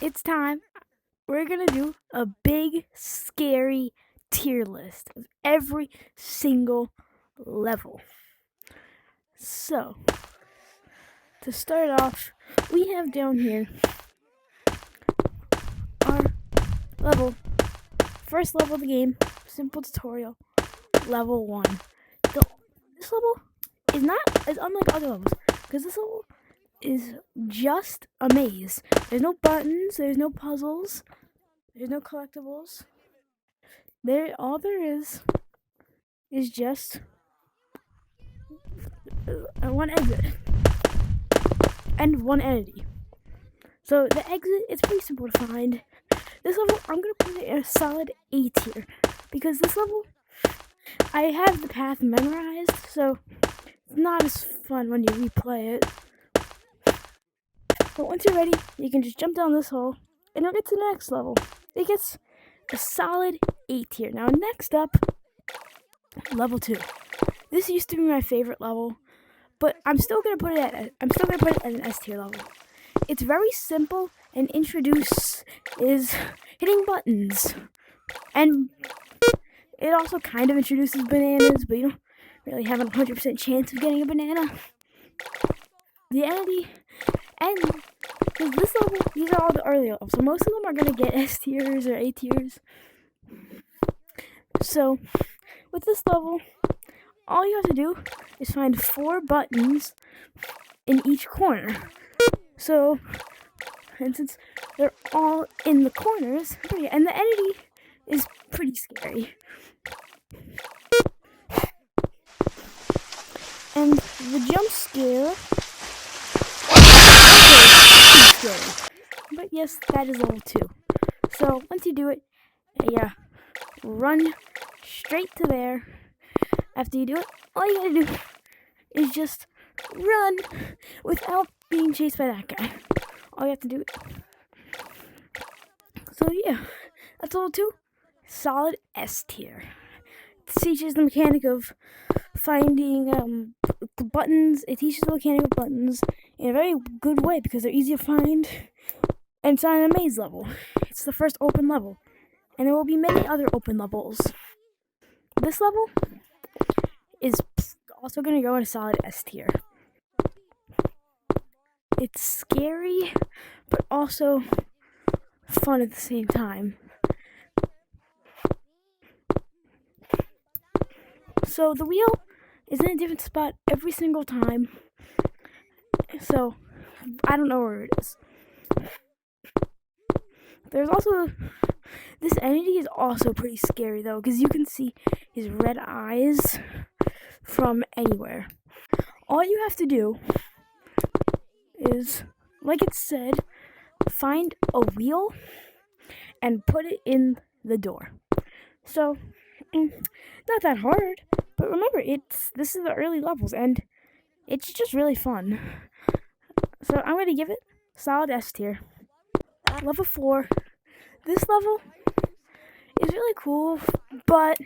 it's time. We're gonna do a big, scary tier list of every single level. So, to start off, we have down here our first level of the game, simple tutorial, level 1. This level is not as unlike other levels, because this level is just a maze. There's no buttons, there's no puzzles, there's no collectibles. All there is just one exit and one entity. So the exit is pretty simple to find. This level, I'm gonna put it in a solid A tier because this level, I have the path memorized, so it's not as fun when you replay it. But once you're ready, you can just jump down this hole and you'll get to the next level. It gets a solid A tier. Now next up, level 2. This used to be my favorite level, but I'm still gonna put it at an S tier level. It's very simple and is hitting buttons, and it also kind of introduces bananas, but you don't really have a 100% chance of getting a banana. The entity, and this level, these are all the early levels, so most of them are gonna get S tiers or A tiers. So with this level, all you have to do is find 4 buttons in each corner. So, and since they're all in the corners, and the entity is pretty scary. And the jump scare is pretty scary. But yes, that is level 2. So once you do it, run straight to there. After you do it, all you gotta do is just run without being chased by that guy. All you have to do. So yeah, that's level 2. Solid S tier. It teaches the mechanic of finding buttons. It teaches the mechanic of buttons in a very good way because they're easy to find. And it's on a maze level. It's the first open level. And there will be many other open levels. This level is also going to go in a solid S tier. It's scary, but also fun at the same time. So the wheel is in a different spot every single time. So I don't know where it is. There's also, this entity is also pretty scary though, because you can see his red eyes from anywhere. All you have to do is, like it said, find a wheel and put it in the door. So, not that hard, but remember, this is the early levels, and it's just really fun. So I'm gonna give it solid S tier. Level 4. This level is really cool, but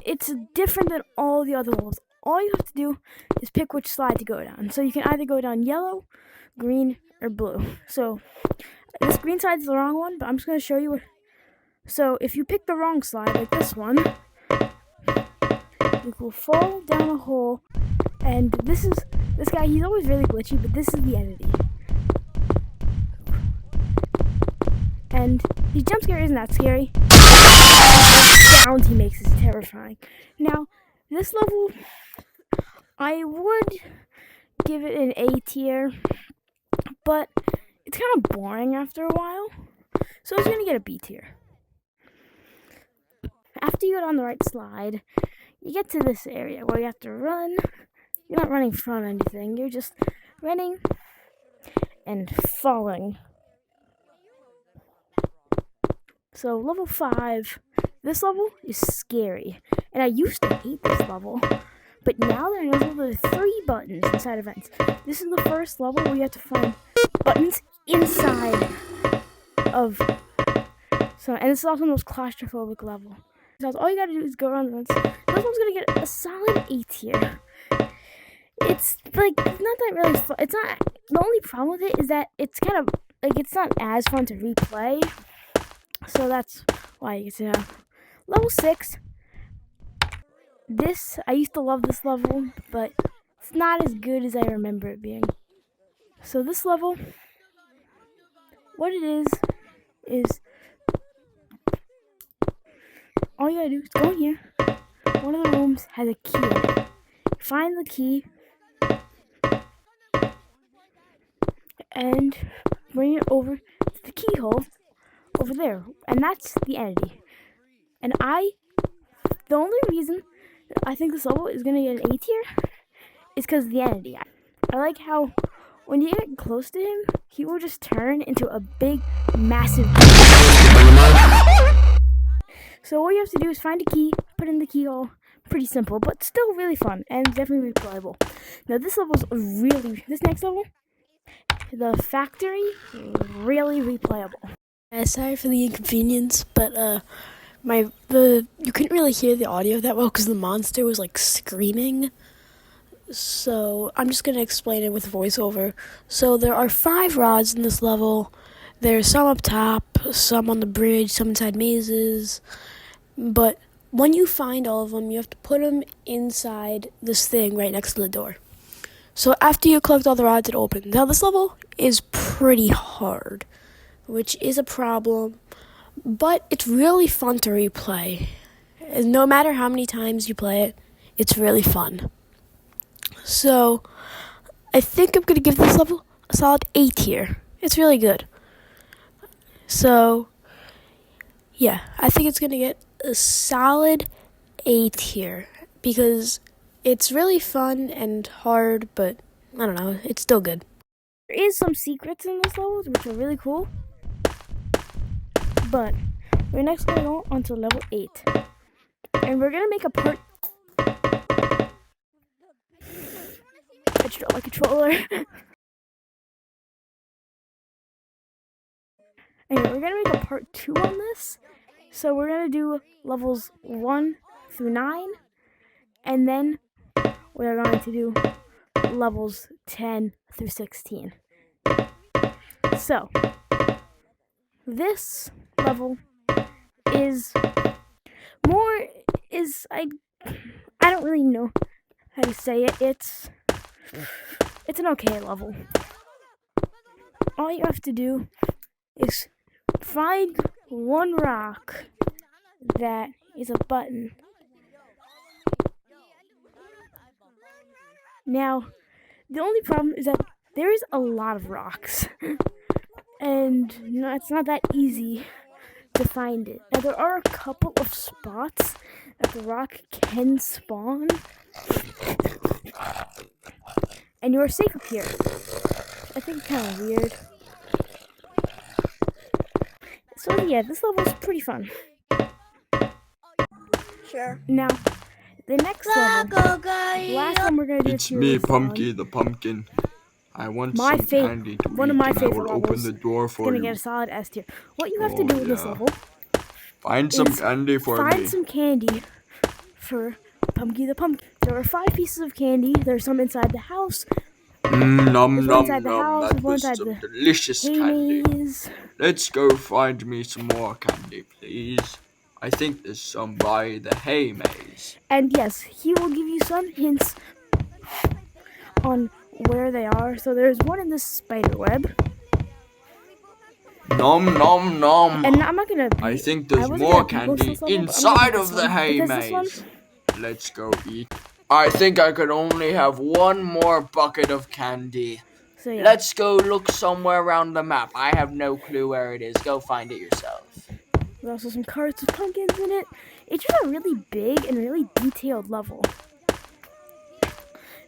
it's different than all the other levels. All you have to do is pick which slide to go down. So you can either go down yellow, green, or blue. So this green side is the wrong one, but I'm just going to show you. So if you pick the wrong slide, like this one, you will fall down a hole. And this guy, he's always really glitchy, but this is the entity. And his jump scare isn't that scary. The sound he makes is terrifying. Now, this level, I would give it an A tier, but it's kind of boring after a while, so it's going to get a B tier. After you get on the right slide, you get to this area where you have to run. You're not running from anything, you're just running and falling. So level 5, this level is scary, and I used to hate this level, but now there are 3 buttons inside events. This is the first level where you have to find buttons inside of, and this is also the most claustrophobic level. So all you gotta do is go around the vents. This one's gonna get a solid A tier. It's like not that really fun. It's not. The only problem with it is that it's kind of like it's not as fun to replay. So that's why it's level 6. This I used to love this level, but it's not as good as I remember it being. So this level, what it is all you gotta do is go in here. One of the rooms has a key in it. Find the key and bring it over to the keyhole over there, and that's the entity. And the only reason I think this level is gonna get an A tier is because of the entity. I like how when you get close to him, he will just turn into a big, massive. So all you have to do is find a key, put in the keyhole. Pretty simple, but still really fun and definitely replayable. Now this next level, the factory, really replayable. Sorry for the inconvenience, but you couldn't really hear the audio that well because the monster was like screaming. So I'm just gonna explain it with voiceover. So there are 5 rods in this level. There's some up top, some on the bridge, some inside mazes. But when you find all of them, you have to put them inside this thing right next to the door. So after you collect all the rods, it opens. Now this level is pretty hard, which is a problem, but it's really fun to replay. And no matter how many times you play it, it's really fun. So I think I'm going to give this level a solid A tier. It's really good. So yeah, I think it's going to get a solid A tier because it's really fun and hard, but I don't know, it's still good. There is some secrets in this level, which are really cool. But we're next going to go on to level 8. And we're going to make a part... I just dropped my controller. Anyway, we're going to make a part 2 on this. So we're going to do levels 1 through 9. And then we're going to do levels 10 through 16. So, this level I don't really know how to say it. It's an okay level. All you have to do is find one rock that is a button. Now, the only problem is that there is a lot of rocks. And it's not that easy to find it. Now, there are a couple of spots that the rock can spawn. And you are safe up here. I think it's kind of weird. So yeah, this level is pretty fun. Sure. Now, the next level, the last one we're going to do It's me, Pumpkin the Pumpkin. I want some candy to one eat, of my and I favorite will open levels. the door for Gonna you. get a solid S tier. What you have to do in this level, find some candy for me. Find some candy for Pumpkin the Pumpkin. There are 5 pieces of candy. There's some inside the house. Nom nom inside the nom. house, That one was inside some the delicious candy. maze. Let's go find me some more candy, please. I think there's some by the hay maze. And yes, he will give you some hints on where they are. So there's one in this spider web. Nom nom nom. And I'm not gonna. I think there's more candy inside of the hay maze. Let's go eat. I think I could only have one more bucket of candy. So yeah. Let's go look somewhere around the map. I have no clue where it is. Go find it yourself. There's also some carts with pumpkins in it. It's just a really big and really detailed level.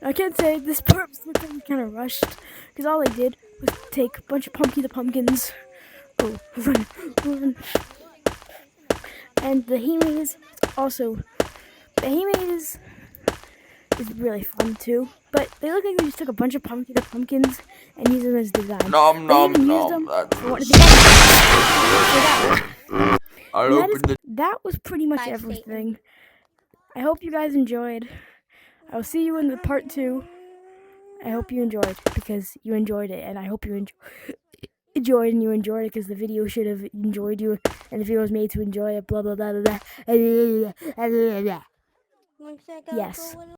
I can't say this part looks like we kind of rushed, because all I did was take a bunch of pumpkins. Oh, run. And the hay maze is really fun too. But they look like they just took a bunch of pumpkins and used them as design. Nom nom nom. That was pretty much everything. I hope you guys enjoyed. I'll see you in the part 2. I hope you enjoyed, because you enjoyed it, and I hope you enjoy. enjoyed and you enjoyed it because the video should have enjoyed you and the video was made to enjoy it, blah blah blah blah blah. Yes.